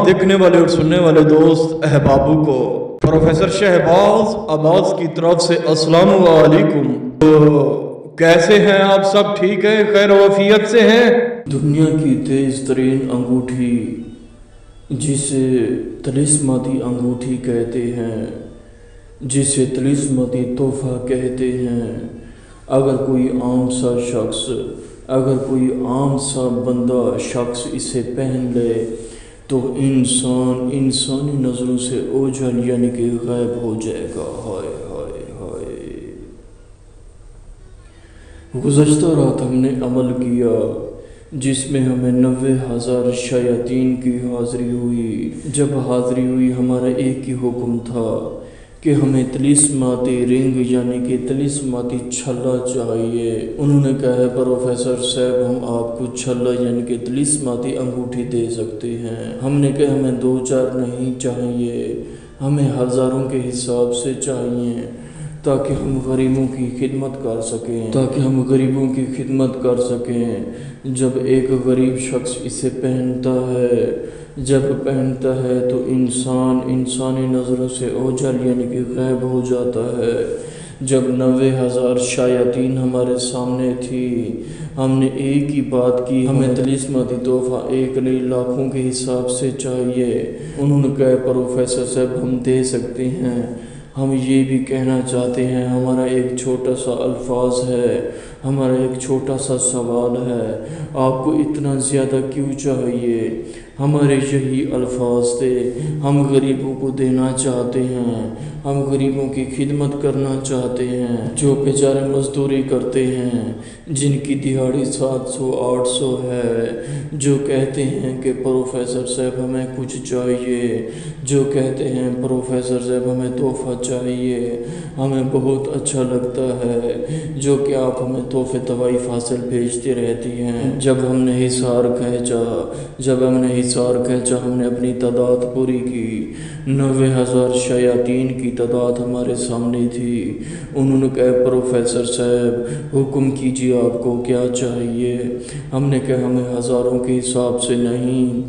देखने वाले और सुनने वाले दोस्त अहबाबों को प्रोफेसर शहबाज अब्बास की तरफ से अस्सलाम वालेकुम। तो कैसे हैं आप सब? ठीक है, खैर वफियत से हैं? दुनिया की तेज तरीन अंगूठी जिसे तिलिस्माती अंगूठी कहते हैं, जिसे तिलिस्माती तोहफा कहते हैं, अगर कोई आम सा शख्स, अगर कोई आम सा बंदा शख्स इसे पहन ले तो इंसान इंसानी नज़रों से ओझल यानी कि गायब हो जाएगा। हाय हाय हाय। गुज़श्ता रात हमने अमल किया जिसमें हमें 90,000 शयातीन की हाज़री हुई। जब हाज़री हुई हमारा एक ही हुक्म था कि हमें तिलिस्माती रिंग यानी कि तिलिस्माती छल्ला चाहिए। उन्होंने कहा है प्रोफेसर साहब हम आपको छल्ला यानी कि तिलिस्माती अंगूठी दे सकते हैं। हमने कहा हमें 2-4 नहीं चाहिए, हमें हज़ारों के हिसाब से चाहिए ताकि हम गरीबों की खिदमत कर सकें, ताकि हम गरीबों की खिदमत कर सकें। जब एक गरीब शख्स इसे पहनता है, जब पहनता है तो इंसान इंसानी नज़रों से ओझल यानी कि गायब हो जाता है। जब 90,000 शयातीन हमारे सामने थी, हमने एक ही बात की, हमें तिलिस्माती तोहफा एक नहीं लाखों के हिसाब से चाहिए। उन्होंने कहा प्रोफेसर साहब हम दे सकते हैं, हम ये भी कहना चाहते हैं, हमारा एक छोटा सा अल्फाज है, हमारा एक छोटा सा सवाल है, आपको इतना ज़्यादा क्यों चाहिए? हमारे यही अल्फाज थे, हम गरीबों को देना चाहते हैं, हम गरीबों की खिदमत करना चाहते हैं जो बेचारे मजदूरी करते हैं, जिनकी दिहाड़ी 700-800 है, जो कहते हैं कि प्रोफेसर साहब हमें कुछ चाहिए, जो कहते हैं प्रोफेसर साहब हमें तोहफा चाहिए। हमें बहुत अच्छा लगता है जो कि आप हमें तोहफे दवाई फासिल भेजती रहती हैं। जब हमने हिसार खींचा, हमने अपनी तादाद पूरी की। 90,000 शयातीन की तादाद हमारे सामने थी। उन्होंने कहा प्रोफेसर साहब हुक्म कीजिए आपको क्या चाहिए। हमने कहा हमें हज़ारों के हिसाब से नहीं,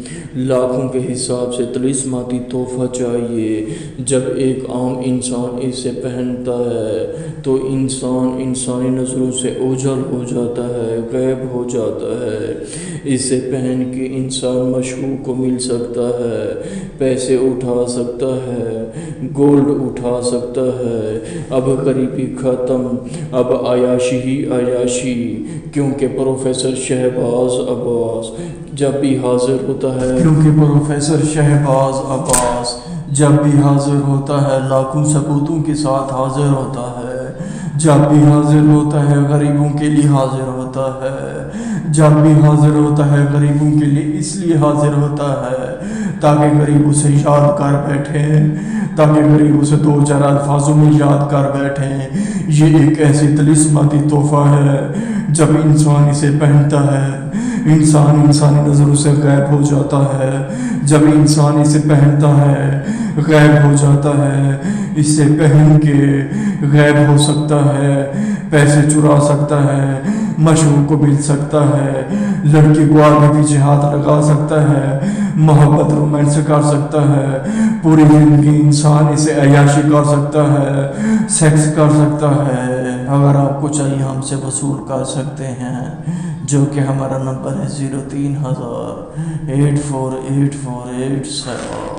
लाखों के हिसाब से तिलिस्माती तोहफा चाहिए। जब एक आम इंसान इसे पहनता है तो इंसान इंसानी नज़रों से ओझल हो जाता है, गायब हो जाता है। इसे पहन के इंसान मशहूर को मिल सकता है, पैसे उठा सकता है, गोल्ड उठा सकता है। अब गरीबी ख़त्म, अब आयाशी ही आयाशी, क्योंकि प्रोफेसर शहबाज अब्बास जब भी हाजिर होता है, जब भी हाजिर होता है लाखों सबूतों के साथ हाजिर होता है। जब भी हाजिर होता है गरीबों के लिए हाजिर होता है। जब भी हाजिर होता है गरीबों के लिए इसलिए हाजिर होता है ताकि गरीब उसे याद कर बैठें, ताकि गरीब उसे 2-4 अल्फाजों में याद कर बैठें। ये एक ऐसी तिलिस्माती तोहफा है, जब इंसान इसे पहनता है इंसान इंसानी नज़रों से गायब हो जाता है। जब इंसान इसे पहनता है गायब हो जाता है। इसे पहन के गायब हो सकता है, पैसे चुरा सकता है, मशहूर को मिल सकता है, लड़की को आगे पीछे हाथ लगा सकता है, मोहब्बत रोमांस कर सकता है। पूरी जिंदगी इंसान इसे अय्याशी कर सकता है, सेक्स कर सकता है। अगर आपको चाहिए हमसे वसूल कर सकते हैं, जो कि हमारा नंबर है 03,000 848487।